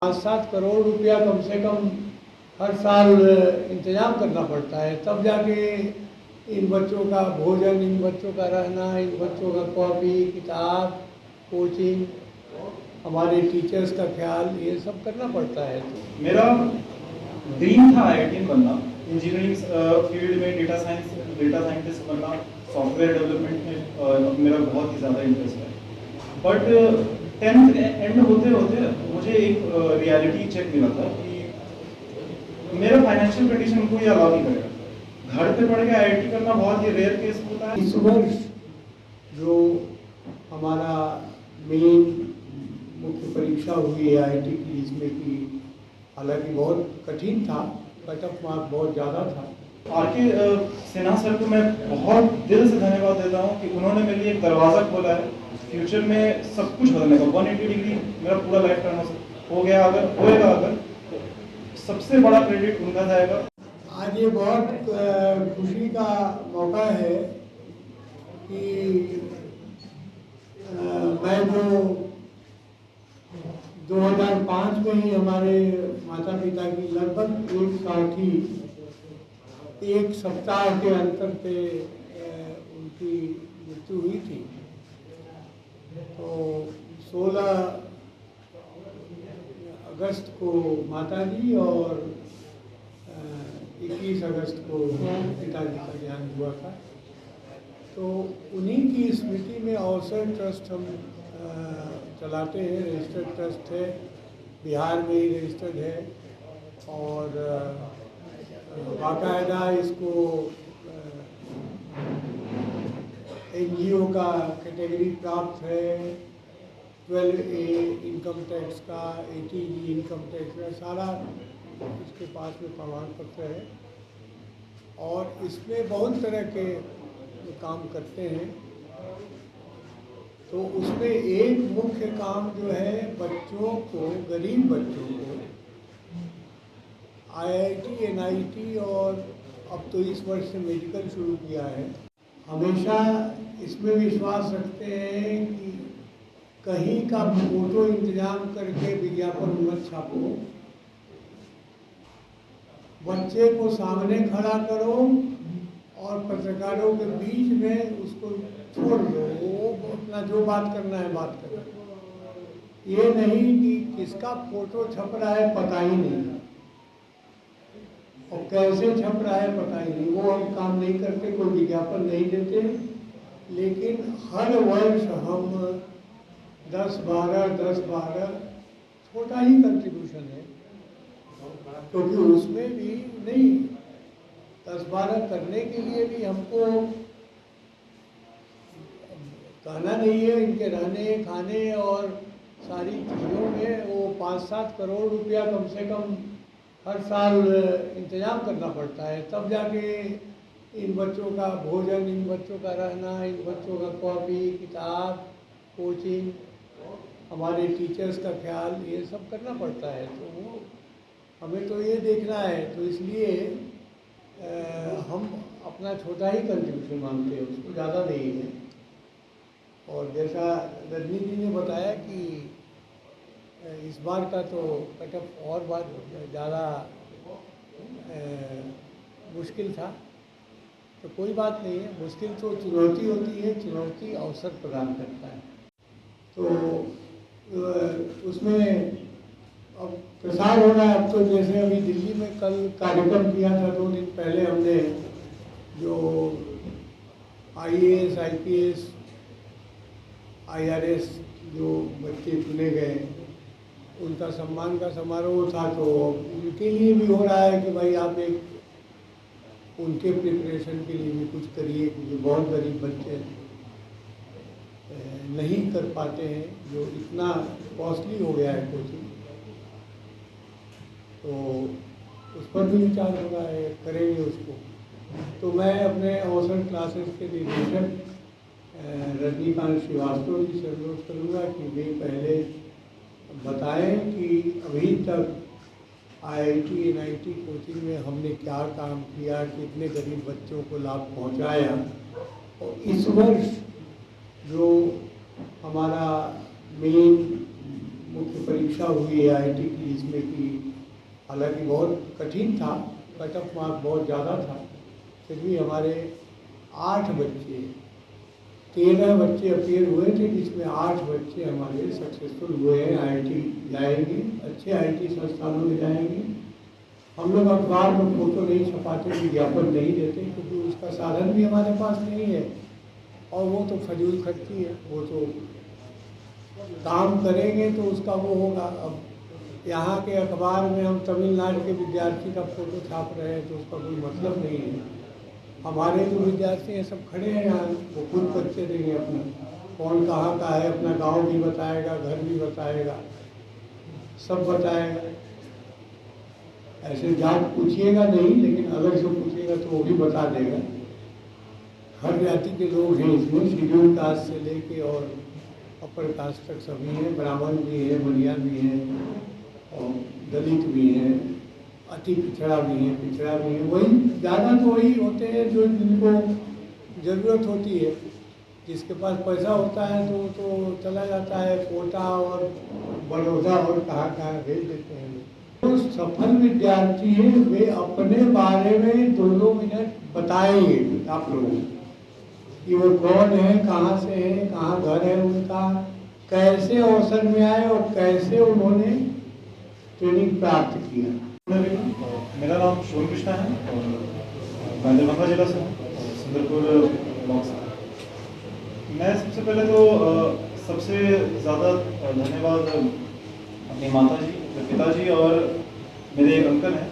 5-7 करोड़ रुपया कम से कम हर साल इंतजाम करना पड़ता है, तब जाके इन बच्चों का भोजन, इन बच्चों का रहना, इन बच्चों का कॉपी किताब, कोचिंग, हमारे टीचर्स का ख्याल, ये सब करना पड़ता है। मेरा ड्रीम था आईआईटीएन बनना, इंजीनियरिंग फील्ड में डेटा साइंटिस्ट बनना, सॉफ्टवेयर डेवलपमेंट में मेरा बहुत ही ज़्यादा इंटरेस्ट है। बट 10th एंड होते होते मुझे एक रियलिटी चेक मिला था कि मेरा फाइनेंशियल कंडीशन कोई अलाउ नहीं करेगा। घर पे पढ़ के आईआईटी करना बहुत ही रेयर केस होता है। इस वर्ष जो हमारा मेन मुख्य परीक्षा हुई है आईआईटी की, जिसमें कि हालांकि बहुत कठिन था, कट ऑफ मार्क बहुत ज़्यादा था। आरके सिन्हा सर को मैं बहुत दिल से धन्यवाद देता हूँ कि उन्होंने मेरे लिए एक दरवाज़ा खोला है फ्यूचर में सब कुछ बदलने का। 180 डिग्री मेरा पूरा लाइफ टर्न हो गया, अगर होएगा अगर तो सबसे बड़ा क्रेडिट उनका जाएगा। आज ये बहुत खुशी का मौका है कि मैं जो 2005 में ही हमारे माता पिता की लगभग एक साथ ही एक सप्ताह के अंतर पे उनकी मृत्यु हुई थी। तो 16 अगस्त को माताजी और 21 अगस्त को पिताजी का ज्ञान हुआ था। तो उन्हीं की स्मृति में अवसर ट्रस्ट हम चलाते हैं। रजिस्टर्ड ट्रस्ट है, बिहार में ही रजिस्टर्ड है और बाकायदा इसको एनजीओ का कैटेगरी प्राप्त है, 12A इनकम टैक्स का, 80G इनकम टैक्स का, सारा इसके पास में प्रमाण पत्र है और इसमें बहुत तरह के काम करते हैं। तो उसमें एक मुख्य काम जो है बच्चों को, गरीब बच्चों को आईआईटी, एनआईटी और अब तो इस वर्ष से मेडिकल शुरू किया है, हमेशा इसमें विश्वास रखते हैं कि कहीं का फोटो इंतजाम करके विज्ञापन मत छापो, बच्चे को सामने खड़ा करो और पत्रकारों के बीच में उसको छोड़ दो, वो अपना जो बात करना है बात करो। ये नहीं कि किसका फोटो छप रहा है पता ही नहीं और कैसे छप रहा है पता ही नहीं, वो हम काम नहीं करते, कोई विज्ञापन नहीं देते। लेकिन हर वर्ष हम 10-12 छोटा ही कंट्रीब्यूशन है, क्योंकि उसमें भी नहीं 10-12 करने के लिए भी हमको कहना नहीं है, इनके रहने खाने और सारी चीज़ों में वो 5-7 करोड़ रुपया कम से कम हर साल इंतजाम करना पड़ता है, तब जाके इन बच्चों का भोजन, इन बच्चों का रहना, इन बच्चों का कॉपी किताब, कोचिंग, हमारे टीचर्स का ख्याल, ये सब करना पड़ता है। तो वो हमें तो ये देखना है, तो इसलिए हम अपना छोटा ही कंट्रीब्यूशन मांगते हैं, उसको ज़्यादा नहीं है। और जैसा रजनी जी ने बताया कि इस बार का तो कट ऑफ और बात ज़्यादा मुश्किल था, तो कोई बात नहीं है, मुश्किल तो चुनौती होती है, चुनौती अवसर प्रदान करता है। तो उसमें अब प्रसार हो रहा है। अब तो जैसे अभी दिल्ली में कल कार्यक्रम किया था, 2 दिन पहले हमने जो IAS, IPS, IRS जो बच्चे चुने गए उनका सम्मान का समारोह था। तो उनके लिए भी हो रहा है कि भाई आप एक उनके प्रिपरेशन के लिए भी कुछ करिए, क्योंकि बहुत गरीब बच्चे नहीं कर पाते हैं, जो इतना कॉस्टली हो गया है कोचिंग। तो उस पर भी विचार हो रहा है, करेंगे उसको। तो मैं अपने अवसर क्लासेस के निदेशक रजनीकांत श्रीवास्तव जी से अनुरोध करूँगा कि वे पहले बताएं कि अभी तक आईआईटी, एनआईटी कोचिंग में हमने क्या काम किया, कितने गरीब बच्चों को लाभ पहुंचाया, और इस वर्ष जो हमारा मेन मुख्य परीक्षा हुई है IIT की, इसमें कि हालांकि बहुत कठिन था, कट ऑफ मार्क बहुत ज़्यादा था, फिर भी हमारे 8 बच्चे, 13 बच्चे अपीयर हुए थे, जिसमें 8 बच्चे हमारे सक्सेसफुल हुए हैं। IIT जाएंगे, अच्छे IIT संस्थानों में जाएंगे। हम लोग अखबार में फोटो नहीं छपाते, विज्ञापन नहीं देते, क्योंकि उसका साधन भी हमारे पास नहीं है, और वो तो फजूल खर्ची है। वो तो काम करेंगे तो उसका वो होगा। अब यहाँ के अखबार में हम तमिलनाडु के विद्यार्थी का फोटो छाप रहे हैं तो उसका कोई मतलब नहीं है। हमारे जो विद्यार्थी हैं सब खड़े हैं यहाँ, वो खुद परिचय देंगे अपना, कौन कहाँ का है, अपना गांव भी बताएगा, घर भी बताएगा, सब बताएगा। ऐसे जात पूछिएगा नहीं, लेकिन अलग से पूछिएगा तो वो भी बता देगा। हर जाति के लोग हैं इसमें, शेड्यूल कास्ट से लेके और अपर कास्ट तक सभी हैं, ब्राह्मण भी हैं, बनिया भी हैं, और दलित भी हैं, अति पिछड़ा भी है, पिछड़ा भी है। वही ज़्यादा तो वही होते हैं जो जिनको ज़रूरत होती है। जिसके पास पैसा होता है तो चला जाता है कोटा और बड़ौदा और कहाँ भेज देते हैं। तो सफल विद्यार्थी हैं, वे अपने बारे में 2 मिनट बताएंगे आप लोगों को कि वो कौन है, कहाँ से है, कहाँ घर है उनका, कैसे अवसर में आए और कैसे उन्होंने ट्रेनिंग प्राप्त किया। मेरा नाम शोन कृष्णा है और मैं दरभंगा जिला से हूँ, सुंदरपुर ब्लॉक से। मैं सबसे पहले तो सबसे ज़्यादा धन्यवाद अपनी माता जी, पिताजी और मेरे एक अंकल हैं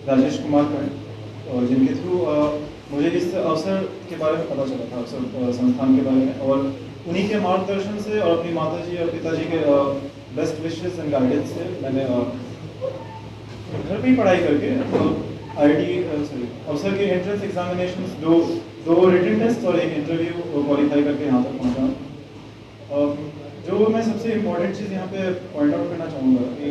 राजेश कुमार कर, और जिनके थ्रू मुझे इस अवसर के बारे में पता चला था, अवसर संस्थान के बारे में, और उन्हीं के मार्गदर्शन से और अपनी माता जी और पिताजी के बेस्ट विशेस एंड गाइडेंस से मैंने घर पे ही पढ़ाई करके अवसर के एंट्रेंस एग्जामिनेशंस, दो रिटन टेस्ट और एक इंटरव्यू क्वालिफाई करके यहाँ तक पहुँचा। जो मैं सबसे इम्पोर्टेंट चीज़ यहाँ पे पॉइंट आउट करना चाहूँगा कि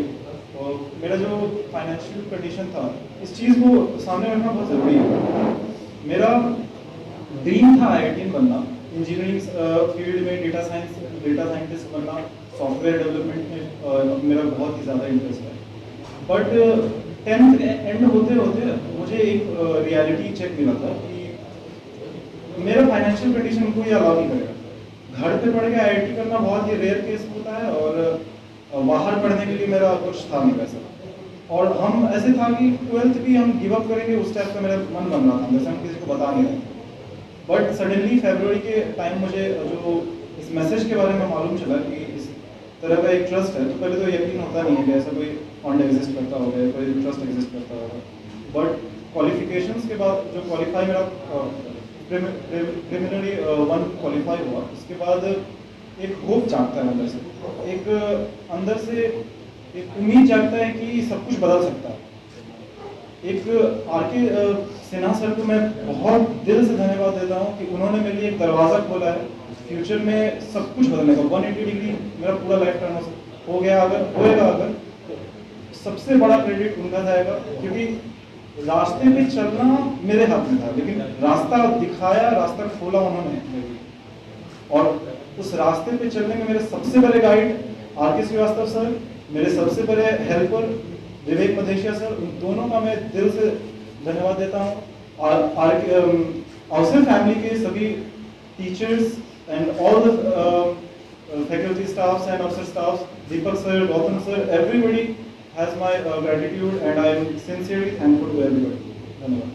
मेरा जो फाइनेंशियल कंडीशन था, इस चीज़ को सामने रखना बहुत ज़रूरी है। मेरा ड्रीम था IIT बनना, इंजीनियरिंग फील्ड में डेटा साइंटिस्ट बनना, सॉफ्टवेयर डेवलपमेंट में मेरा बहुत ही ज़्यादा इंटरेस्ट है। बट 10th एंड होते होते मुझे एक रियलिटी चेक मिला था कि मेरा फाइनेंशियल कंडीशन उनको ये अलाउ नहीं करेगा। घर पे पढ़ के IIT करना बहुत ही रेयर केस होता है, और बाहर पढ़ने के लिए मेरा कुछ था नहीं पैसा, और हम ऐसे था कि 12th भी हम गिव अप करेंगे, उस टाइप का मेरा मन बन रहा था, जैसे हम किसी को बता नहीं रहे थे। बट सडनली फरवरी के टाइम मुझे जो इस मैसेज के बारे में मालूम चला कि इस तरह का एक ट्रस्ट है, तो पहले तो यकीन होता नहीं है कि ऐसा कोई फंड एग्जिस्ट करता होगा, कोई ट्रस्ट एग्जिस्ट करता होगा। बट क्वालिफिकेशंस के बाद जो क्वालिफाई मेरा प्रिलिमिनरी 1 क्वालिफाई हुआ, उसके बाद एक होप जागता है अंदर से, एक अंदर से एक उम्मीद जागता है कि सब कुछ बदल सकता है। एक आरके सिन्हा सर को मैं बहुत दिल से धन्यवाद देता हूँ कि उन्होंने मेरे लिए एक दरवाज़ा खोला है फ्यूचर में सब कुछ बदलने का। 180 डिग्री मेरा पूरा लाइफ टर्न हो गया, अगर होएगा अगर तो सबसे बड़ा क्रेडिट उनका जाएगा, क्योंकि रास्ते पे चलना मेरे हाथ में था, लेकिन रास्ता दिखाया, रास्ता खोला उन्होंने, और उस रास्ते पे चलने में मेरे सबसे बड़े गाइड आरके श्रीवास्तव सर, मेरे सबसे बड़े हेल्पर विवेक मदेशिया सर, उन दोनों का मैं दिल से धन्यवाद देता हूँ। और अवसर फैमिली के सभी teachers and all the faculty staffs and officer staffs, Deepak sir, Gautam sir, everybody has my gratitude, and I am sincerely thankful to everybody. धन्यवाद।